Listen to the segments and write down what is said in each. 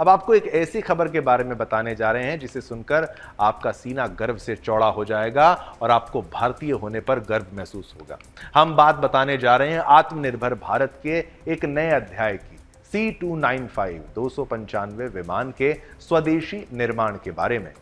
अब आपको एक ऐसी खबर के बारे में बताने जा रहे हैं जिसे सुनकर आपका सीना गर्व से चौड़ा हो जाएगा और आपको भारतीय होने पर गर्व महसूस होगा। हम बात बताने जा रहे हैं आत्मनिर्भर भारत के एक नए अध्याय की, C295 295 विमान के स्वदेशी निर्माण के बारे में।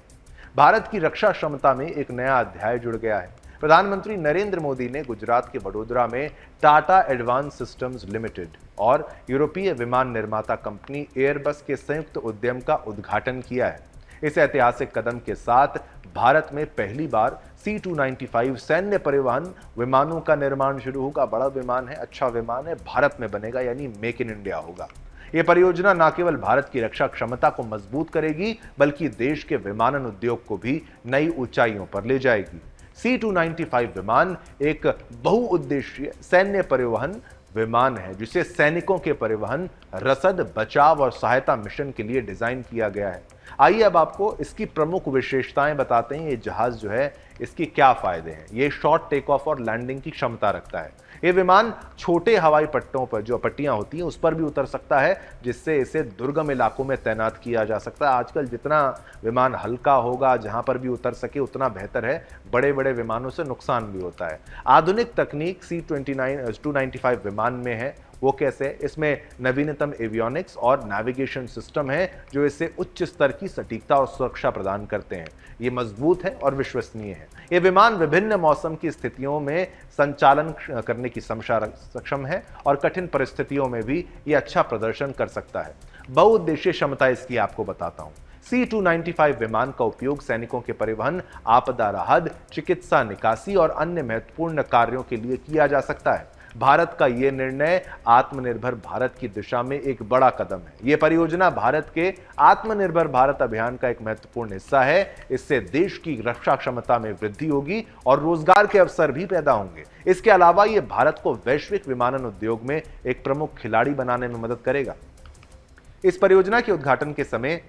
भारत की रक्षा क्षमता में एक नया अध्याय जुड़ गया है। प्रधानमंत्री नरेंद्र मोदी ने गुजरात के वडोदरा में टाटा एडवांस सिस्टम्स लिमिटेड और यूरोपीय विमान निर्माता कंपनी एयरबस के संयुक्त उद्यम का उद्घाटन किया है। इस ऐतिहासिक कदम के साथ भारत में पहली बार C295 सैन्य परिवहन विमानों का निर्माण शुरू होगा। बड़ा विमान है, अच्छा विमान है, भारत में बनेगा, यानी मेक इन इंडिया होगा। यह परियोजना न केवल भारत की रक्षा क्षमता को मजबूत करेगी बल्कि देश के विमानन उद्योग को भी नई ऊंचाइयों पर ले जाएगी। C295 विमान एक बहुउद्देशीय सैन्य परिवहन विमान है जिसे सैनिकों के परिवहन, रसद, बचाव और सहायता मिशन के लिए डिजाइन किया गया है। आइए अब आपको इसकी प्रमुख विशेषताएं बताते हैं। ये जहाज जो है इसके क्या फायदे हैं। ये शॉर्ट टेक ऑफ और लैंडिंग की क्षमता रखता है। ये विमान छोटे हवाई पट्टों पर जो पट्टियां होती हैं उस पर भी उतर सकता है, जिससे इसे दुर्गम इलाकों में तैनात किया जा सकता है। आजकल जितना विमान हल्का होगा, जहां पर भी उतर सके उतना बेहतर है। बड़े बड़े विमानों से नुकसान भी होता है। आधुनिक तकनीक C295 विमान में है। वो कैसे? इसमें नवीनतम एवियोनिक्स और नेविगेशन सिस्टम है जो इसे उच्च स्तर की सटीकता और सुरक्षा प्रदान करते हैं। ये मजबूत है और विश्वसनीय है। ये विमान विभिन्न मौसम की स्थितियों में संचालन करने की सक्षम है और कठिन परिस्थितियों में भी ये अच्छा प्रदर्शन कर सकता है। बहुउद्देशीय क्षमता इसकी आपको बताता हूं। C295 विमान का उपयोग सैनिकों के परिवहन, आपदा राहत, चिकित्सा निकासी और अन्य महत्वपूर्ण कार्यों के लिए किया जा सकता है। भारत का यह निर्णय आत्मनिर्भर भारत की दिशा में एक बड़ा कदम है। यह परियोजना भारत के आत्मनिर्भर भारत अभियान का एक महत्वपूर्ण हिस्सा है। इससे देश की रक्षा क्षमता में वृद्धि होगी और रोजगार के अवसर भी पैदा होंगे। इसके अलावा यह भारत को वैश्विक विमानन उद्योग में एक प्रमुख खिलाड़ी बनाने में मदद करेगा। इस परियोजना के उद्घाटन के समय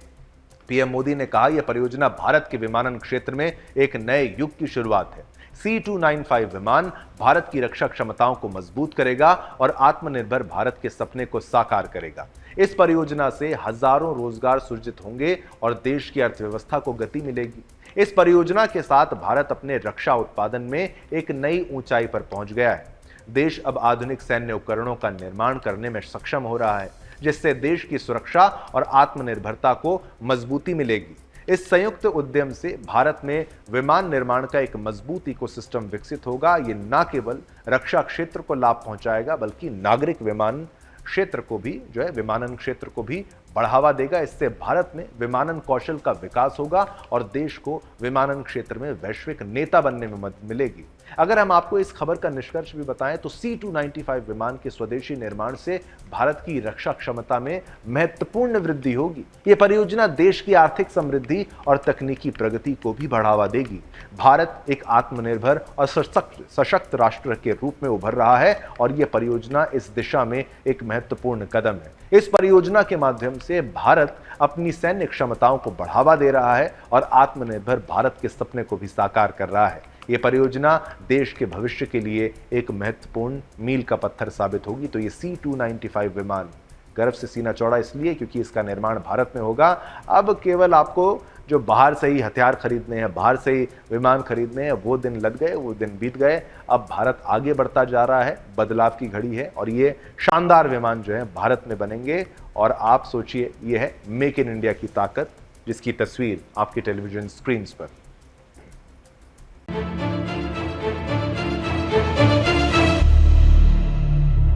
पीएम मोदी ने कहा, यह परियोजना भारत के विमानन क्षेत्र में एक नए युग की शुरुआत है। C295 विमान भारत की रक्षा क्षमताओं को मजबूत करेगा और आत्मनिर्भर भारत के सपने को साकार करेगा। इस परियोजना से हजारों रोजगार सृजित होंगे और देश की अर्थव्यवस्था को गति मिलेगी। इस परियोजना के साथ भारत अपने रक्षा उत्पादन में एक नई ऊंचाई पर पहुंच गया है। देश अब आधुनिक सैन्य उपकरणों का निर्माण करने में सक्षम हो रहा है, जिससे देश की सुरक्षा और आत्मनिर्भरता को मजबूती मिलेगी। इस संयुक्त उद्यम से भारत में विमान निर्माण का एक मजबूत इकोसिस्टम विकसित होगा। ये न केवल रक्षा क्षेत्र को लाभ पहुंचाएगा बल्कि नागरिक विमान क्षेत्र को भी विमानन क्षेत्र को भी बढ़ावा देगा। इससे भारत में विमानन कौशल का विकास होगा और देश को विमानन क्षेत्र में वैश्विक नेता बनने में मदद मिलेगी। अगर हम आपको इस खबर का निष्कर्ष भी बताएं तो C295 विमान के स्वदेशी निर्माण से भारत की रक्षा क्षमता में महत्वपूर्ण वृद्धि होगी। यह परियोजना देश की आर्थिक समृद्धि और तकनीकी प्रगति को भी बढ़ावा देगी। भारत एक आत्मनिर्भर और सशक्त राष्ट्र के रूप में उभर रहा है और यह परियोजना इस दिशा में एक महत्वपूर्ण कदम है। इस परियोजना के माध्यम से भारत अपनी सैन्य क्षमताओं को बढ़ावा दे रहा है और आत्मनिर्भर भारत के सपने को भी साकार कर रहा है। यह परियोजना देश के भविष्य के लिए एक महत्वपूर्ण मील का पत्थर साबित होगी। तो ये C295 विमान गर्व से सीना चौड़ा इसलिए क्योंकि इसका निर्माण भारत में होगा। अब केवल आपको जो बाहर से ही हथियार खरीदने हैं, बाहर से ही विमान खरीदने हैं, वो दिन लग गए, वो दिन बीत गए। अब भारत आगे बढ़ता जा रहा है, बदलाव की घड़ी है और ये शानदार विमान जो है भारत में बनेंगे। और आप सोचिए, ये है मेक इन इंडिया की ताकत, जिसकी तस्वीर आपकी टेलीविजन स्क्रीन पर